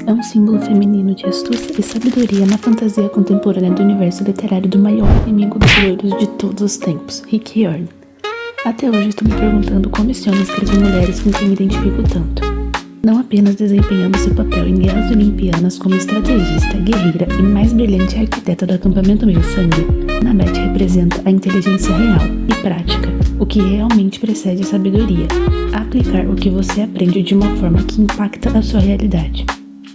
é um símbolo feminino de astúcia e sabedoria na fantasia contemporânea do universo literário do maior inimigo dos loiros de todos os tempos, Rick Riordan. Até hoje estou me perguntando como esse homem escreveu mulheres com quem me identifico tanto. Não apenas desempenhando seu papel em guerras olimpianas como estrategista, guerreira e mais brilhante arquiteta do acampamento Meio-Sangue, Annabeth representa a inteligência real e prática, o que realmente precede a sabedoria, aplicar o que você aprende de uma forma que impacta a sua realidade.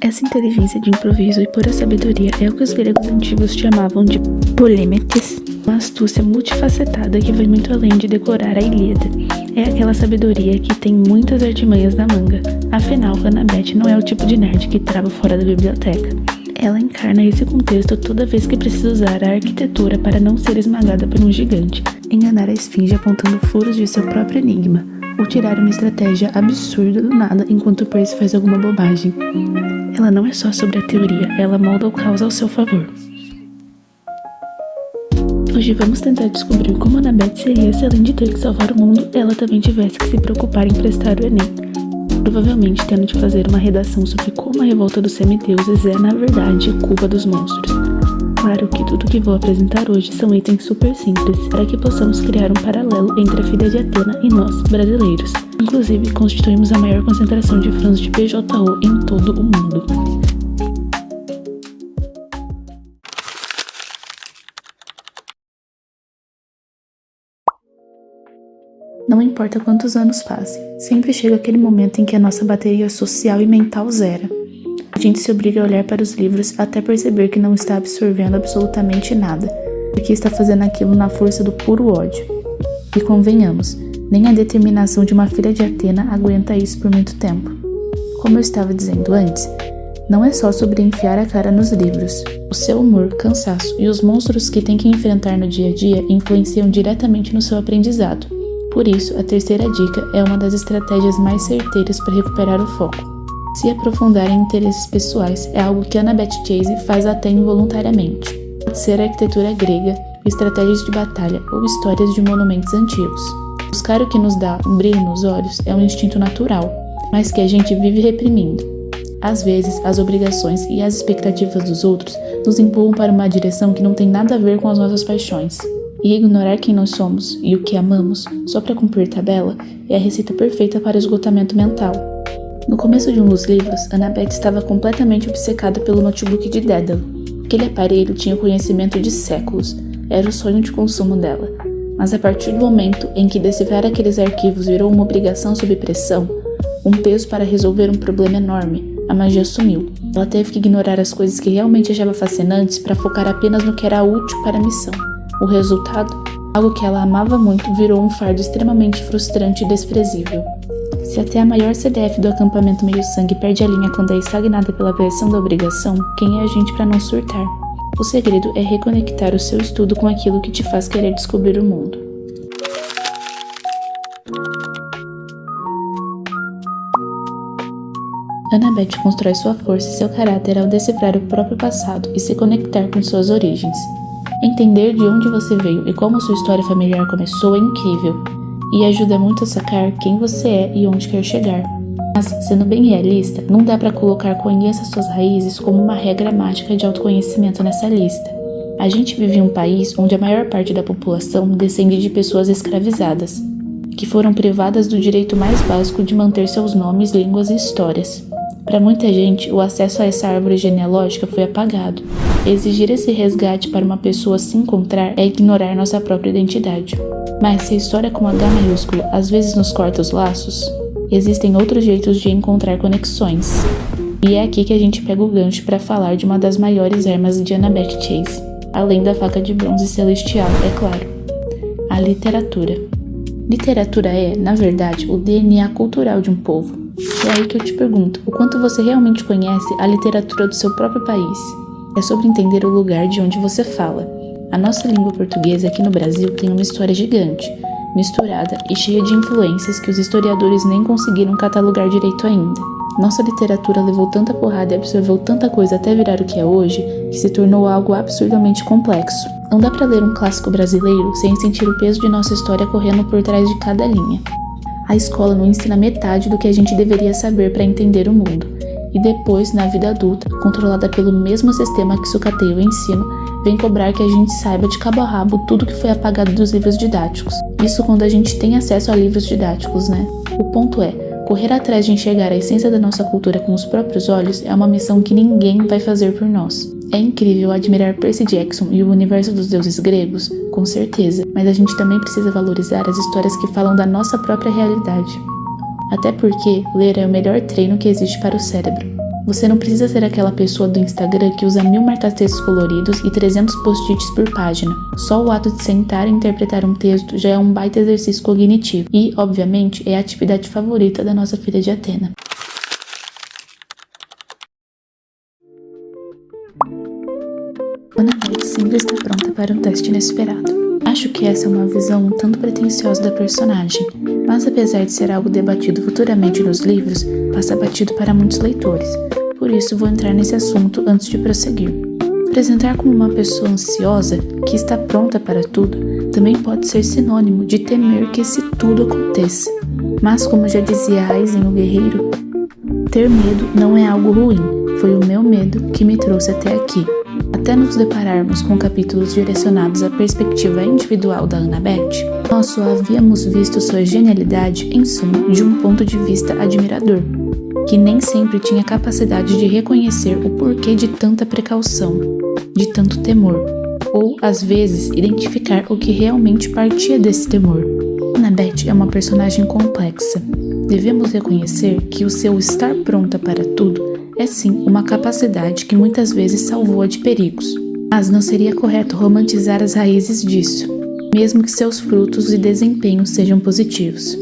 Essa inteligência de improviso e pura sabedoria é o que os gregos antigos chamavam de polêmetes, uma astúcia multifacetada que vai muito além de decorar a Ilíada. É aquela sabedoria que tem muitas artimanhas na manga. Afinal, Annabeth não é o tipo de nerd que trava fora da biblioteca. Ela encarna esse contexto toda vez que precisa usar a arquitetura para não ser esmagada por um gigante, enganar a esfinge apontando furos de seu próprio enigma, ou tirar uma estratégia absurda do nada enquanto Percy faz alguma bobagem. Ela não é só sobre a teoria, ela molda o caos ao seu favor. Hoje vamos tentar descobrir como Annabeth seria se, além de ter que salvar o mundo, ela também tivesse que se preocupar em prestar o Enem. Provavelmente tendo de fazer uma redação sobre como a revolta dos semideuses é, na verdade, culpa dos monstros. Claro que tudo que vou apresentar hoje são itens super simples, para que possamos criar um paralelo entre a filha de Atena e nós, brasileiros. Inclusive, constituímos a maior concentração de fãs de PJO em todo o mundo. Não importa quantos anos passem, sempre chega aquele momento em que a nossa bateria social e mental zera. A gente se obriga a olhar para os livros até perceber que não está absorvendo absolutamente nada, porque está fazendo aquilo na força do puro ódio. E convenhamos, nem a determinação de uma filha de Atena aguenta isso por muito tempo. Como eu estava dizendo antes, não é só sobre enfiar a cara nos livros. O seu humor, cansaço e os monstros que tem que enfrentar no dia a dia influenciam diretamente no seu aprendizado. Por isso, a terceira dica é uma das estratégias mais certeiras para recuperar o foco. Se aprofundar em interesses pessoais é algo que Annabeth Chase faz até involuntariamente. Pode ser arquitetura grega, estratégias de batalha ou histórias de monumentos antigos. Buscar o que nos dá um brilho nos olhos é um instinto natural, mas que a gente vive reprimindo. Às vezes, as obrigações e as expectativas dos outros nos empurram para uma direção que não tem nada a ver com as nossas paixões. E ignorar quem nós somos e o que amamos só para cumprir tabela é a receita perfeita para o esgotamento mental. No começo de um dos livros, Annabeth estava completamente obcecada pelo notebook de Dédalo. Aquele aparelho tinha conhecimento de séculos, era o sonho de consumo dela. Mas a partir do momento em que decifrar aqueles arquivos virou uma obrigação sob pressão, um peso para resolver um problema enorme, a magia sumiu. Ela teve que ignorar as coisas que realmente achava fascinantes para focar apenas no que era útil para a missão. O resultado, algo que ela amava muito, virou um fardo extremamente frustrante e desprezível. Se até a maior CDF do acampamento Meio-Sangue perde a linha quando é estagnada pela pressão da obrigação, quem é a gente para não surtar? O segredo é reconectar o seu estudo com aquilo que te faz querer descobrir o mundo. Annabeth constrói sua força e seu caráter ao decifrar o próprio passado e se conectar com suas origens. Entender de onde você veio e como sua história familiar começou é incrível, e ajuda muito a sacar quem você é e onde quer chegar. Mas, sendo bem realista, não dá para colocar conheça suas raízes como uma regra mágica de autoconhecimento nessa lista. A gente vive em um país onde a maior parte da população descende de pessoas escravizadas, que foram privadas do direito mais básico de manter seus nomes, línguas e histórias. Para muita gente, o acesso a essa árvore genealógica foi apagado. Exigir esse resgate para uma pessoa se encontrar é ignorar nossa própria identidade. Mas se a história com H maiúsculo às vezes nos corta os laços, existem outros jeitos de encontrar conexões. E é aqui que a gente pega o gancho para falar de uma das maiores armas de Annabeth Chase, além da faca de bronze celestial, é claro. A literatura. Literatura é, na verdade, o DNA cultural de um povo. É aí que eu te pergunto, o quanto você realmente conhece a literatura do seu próprio país? É sobre entender o lugar de onde você fala. A nossa língua portuguesa aqui no Brasil tem uma história gigante, misturada e cheia de influências que os historiadores nem conseguiram catalogar direito ainda. Nossa literatura levou tanta porrada e absorveu tanta coisa até virar o que é hoje, que se tornou algo absurdamente complexo. Não dá pra ler um clássico brasileiro sem sentir o peso de nossa história correndo por trás de cada linha. A escola não ensina metade do que a gente deveria saber para entender o mundo. e depois, na vida adulta, controlada pelo mesmo sistema que sucateia o ensino, vem cobrar que a gente saiba de cabo a rabo tudo que foi apagado dos livros didáticos. Isso quando a gente tem acesso a livros didáticos, né? O ponto é, correr atrás de enxergar a essência da nossa cultura com os próprios olhos é uma missão que ninguém vai fazer por nós. É incrível admirar Percy Jackson e o universo dos deuses gregos, com certeza, mas a gente também precisa valorizar as histórias que falam da nossa própria realidade. Até porque ler é o melhor treino que existe para o cérebro. Você não precisa ser aquela pessoa do Instagram que usa 1000 marca-textos coloridos e 300 post-its por página. Só o ato de sentar e interpretar um texto já é um baita exercício cognitivo e, obviamente, é a atividade favorita da nossa filha de Athena. Annabeth sempre está pronta para um teste inesperado. Acho que essa é uma visão um tanto pretensiosa da personagem, mas apesar de ser algo debatido futuramente nos livros, passa batido para muitos leitores. Por isso vou entrar nesse assunto antes de prosseguir. Apresentar como uma pessoa ansiosa, que está pronta para tudo, também pode ser sinônimo de temer que esse tudo aconteça. Mas como já dizia Aizen o Guerreiro, ter medo não é algo ruim, foi o meu medo que me trouxe até aqui. Até nos depararmos com capítulos direcionados à perspectiva individual da Annabeth, nós só havíamos visto sua genialidade, em suma, de um ponto de vista admirador, que nem sempre tinha capacidade de reconhecer o porquê de tanta precaução, de tanto temor, ou, às vezes, identificar o que realmente partia desse temor. Annabeth é uma personagem complexa. Devemos reconhecer que o seu estar pronta para tudo é sim uma capacidade que muitas vezes salvou-a de perigos. Mas não seria correto romantizar as raízes disso, mesmo que seus frutos e desempenhos sejam positivos.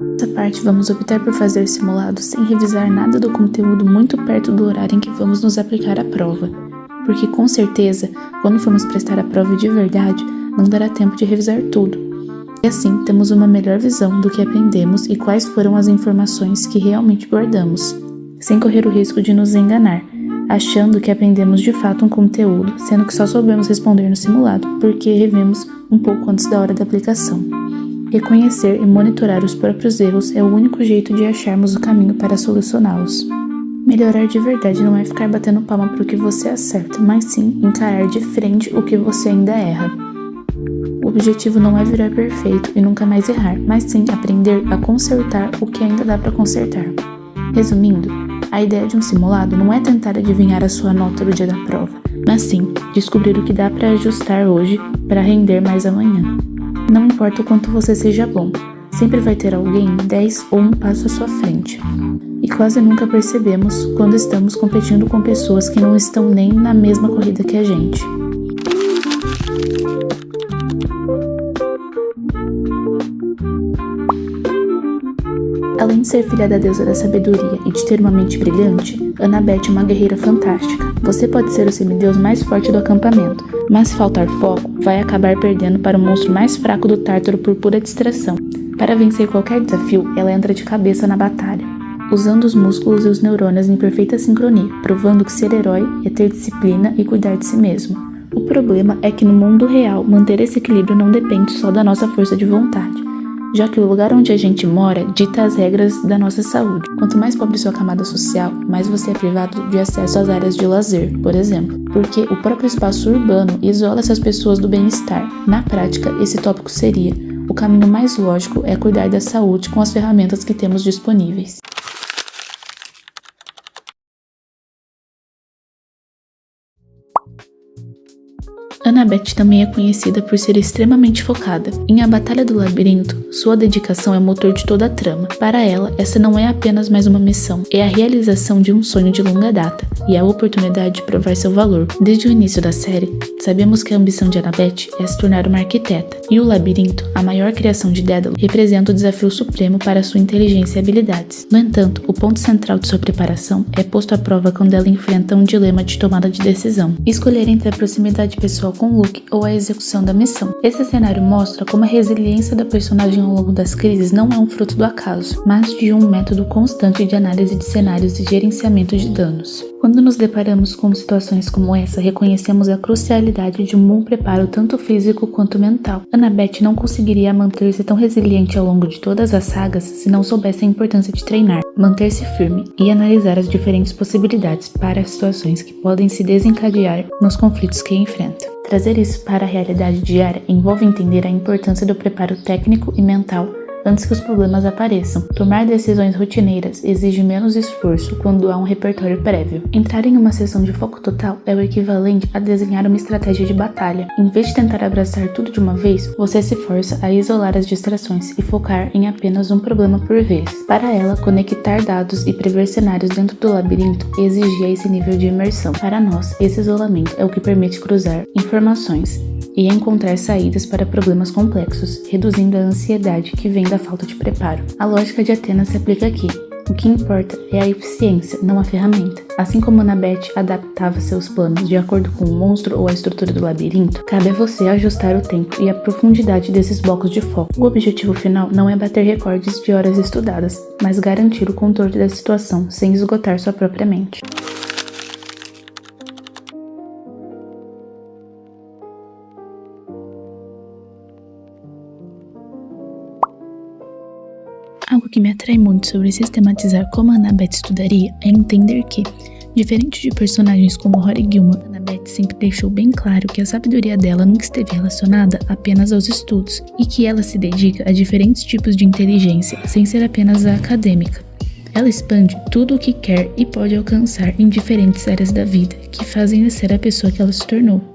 Nessa parte vamos optar por fazer simulados sem revisar nada do conteúdo muito perto do horário em que vamos nos aplicar à prova, porque com certeza, quando formos prestar a prova de verdade, não dará tempo de revisar tudo. E assim, temos uma melhor visão do que aprendemos e quais foram as informações que realmente guardamos, sem correr o risco de nos enganar, achando que aprendemos de fato um conteúdo, sendo que só soubemos responder no simulado, porque revemos um pouco antes da hora da aplicação. Reconhecer e monitorar os próprios erros é o único jeito de acharmos o caminho para solucioná-los. Melhorar de verdade não é ficar batendo palma para o que você acerta, mas sim encarar de frente o que você ainda erra. O objetivo não é virar perfeito e nunca mais errar, mas sim aprender a consertar o que ainda dá para consertar. Resumindo, a ideia de um simulado não é tentar adivinhar a sua nota do dia da prova, mas sim descobrir o que dá para ajustar hoje para render mais amanhã. Não importa o quanto você seja bom, sempre vai ter alguém 10 ou um passo à sua frente. E quase nunca percebemos quando estamos competindo com pessoas que não estão nem na mesma corrida que a gente. Além de ser filha da deusa da sabedoria e de ter uma mente brilhante, Annabeth é uma guerreira fantástica. Você pode ser o semideus mais forte do acampamento, mas se faltar foco, vai acabar perdendo para o monstro mais fraco do Tártaro por pura distração. Para vencer qualquer desafio, ela entra de cabeça na batalha, usando os músculos e os neurônios em perfeita sincronia, provando que ser herói é ter disciplina e cuidar de si mesmo. O problema é que no mundo real, manter esse equilíbrio não depende só da nossa força de vontade, já que o lugar onde a gente mora dita as regras da nossa saúde. Quanto mais pobre sua camada social, mais você é privado de acesso às áreas de lazer, por exemplo, porque o próprio espaço urbano isola essas pessoas do bem-estar. Na prática, esse tópico seria: o caminho mais lógico é cuidar da saúde com as ferramentas que temos disponíveis. Annabeth também é conhecida por ser extremamente focada. Em A Batalha do Labirinto, sua dedicação é o motor de toda a trama. Para ela, essa não é apenas mais uma missão, é a realização de um sonho de longa data, e a oportunidade de provar seu valor. Desde o início da série, sabemos que a ambição de Annabeth é se tornar uma arquiteta, e o labirinto, a maior criação de Daedalus, representa o desafio supremo para sua inteligência e habilidades. No entanto, o ponto central de sua preparação é posto à prova quando ela enfrenta um dilema de tomada de decisão. Escolher entre a proximidade pessoal com Luke ou a execução da missão. Esse cenário mostra como a resiliência da personagem ao longo das crises não é um fruto do acaso, mas de um método constante de análise de cenários e gerenciamento de danos. Quando nos deparamos com situações como essa, reconhecemos a crucialidade de um bom preparo tanto físico quanto mental. Annabeth não conseguiria manter-se tão resiliente ao longo de todas as sagas se não soubesse a importância de treinar, manter-se firme e analisar as diferentes possibilidades para as situações que podem se desencadear nos conflitos que enfrenta. Trazer isso para a realidade diária envolve entender a importância do preparo técnico e mental antes que os problemas apareçam. Tomar decisões rotineiras exige menos esforço quando há um repertório prévio. Entrar em uma sessão de foco total é o equivalente a desenhar uma estratégia de batalha. Em vez de tentar abraçar tudo de uma vez, você se força a isolar as distrações e focar em apenas um problema por vez. Para ela, conectar dados e prever cenários dentro do labirinto exigia esse nível de imersão. Para nós, esse isolamento é o que permite cruzar informações e encontrar saídas para problemas complexos, reduzindo a ansiedade que vem da falta de preparo. A lógica de Athena se aplica aqui. O que importa é a eficiência, não a ferramenta. Assim como Annabeth adaptava seus planos de acordo com o monstro ou a estrutura do labirinto, cabe a você ajustar o tempo e a profundidade desses blocos de foco. O objetivo final não é bater recordes de horas estudadas, mas garantir o controle da situação sem esgotar sua própria mente. Algo que me atrai muito sobre sistematizar como a Annabeth estudaria é entender que, diferente de personagens como Rory Gilmore, Annabeth sempre deixou bem claro que a sabedoria dela nunca esteve relacionada apenas aos estudos e que ela se dedica a diferentes tipos de inteligência, sem ser apenas a acadêmica. Ela expande tudo o que quer e pode alcançar em diferentes áreas da vida, que fazem ser a pessoa que ela se tornou.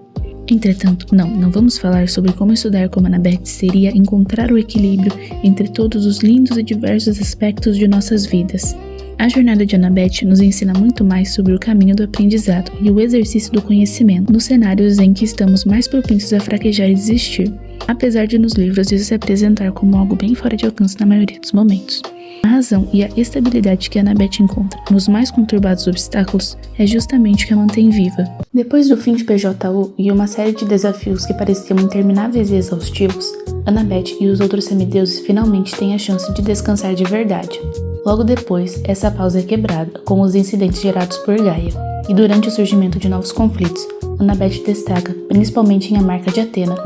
Entretanto, não vamos falar sobre como estudar como Annabeth seria encontrar o equilíbrio entre todos os lindos e diversos aspectos de nossas vidas. A jornada de Annabeth nos ensina muito mais sobre o caminho do aprendizado e o exercício do conhecimento nos cenários em que estamos mais propensos a fraquejar e desistir, apesar de nos livros isso se apresentar como algo bem fora de alcance na maioria dos momentos. A razão e a estabilidade que Annabeth encontra nos mais conturbados obstáculos é justamente o que a mantém viva. Depois do fim de PJU e uma série de desafios que pareciam intermináveis e exaustivos, Annabeth e os outros semideuses finalmente têm a chance de descansar de verdade. Logo depois, essa pausa é quebrada com os incidentes gerados por Gaia, e durante o surgimento de novos conflitos, Annabeth destaca, principalmente em A Marca de Athena,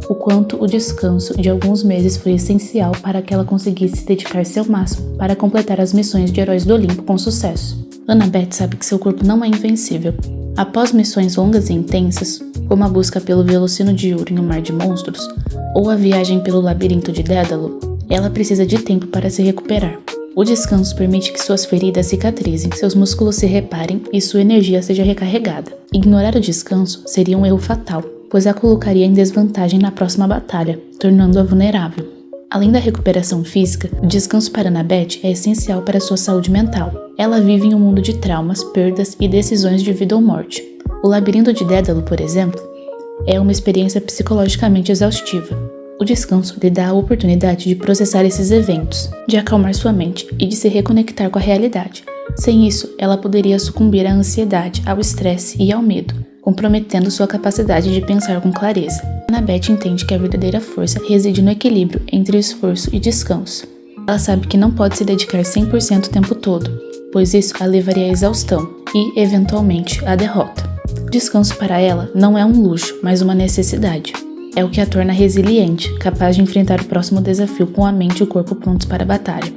o quanto o descanso de alguns meses foi essencial para que ela conseguisse dedicar seu máximo para completar as missões de Heróis do Olimpo com sucesso. Annabeth sabe que seu corpo não é invencível. Após missões longas e intensas, como a busca pelo Velocino de Ouro em um mar de monstros, ou a viagem pelo labirinto de Dédalo, ela precisa de tempo para se recuperar. O descanso permite que suas feridas cicatrizem, seus músculos se reparem e sua energia seja recarregada. Ignorar o descanso seria um erro fatal, pois a colocaria em desvantagem na próxima batalha, tornando-a vulnerável. Além da recuperação física, o descanso para Annabeth é essencial para sua saúde mental. Ela vive em um mundo de traumas, perdas e decisões de vida ou morte. O labirinto de Dédalo, por exemplo, é uma experiência psicologicamente exaustiva. O descanso lhe dá a oportunidade de processar esses eventos, de acalmar sua mente e de se reconectar com a realidade. Sem isso, ela poderia sucumbir à ansiedade, ao estresse e ao medo, comprometendo sua capacidade de pensar com clareza. Annabeth entende que a verdadeira força reside no equilíbrio entre esforço e descanso. Ela sabe que não pode se dedicar 100% o tempo todo, pois isso a levaria à exaustão e, eventualmente, à derrota. O descanso para ela não é um luxo, mas uma necessidade. É o que a torna resiliente, capaz de enfrentar o próximo desafio com a mente e o corpo prontos para a batalha.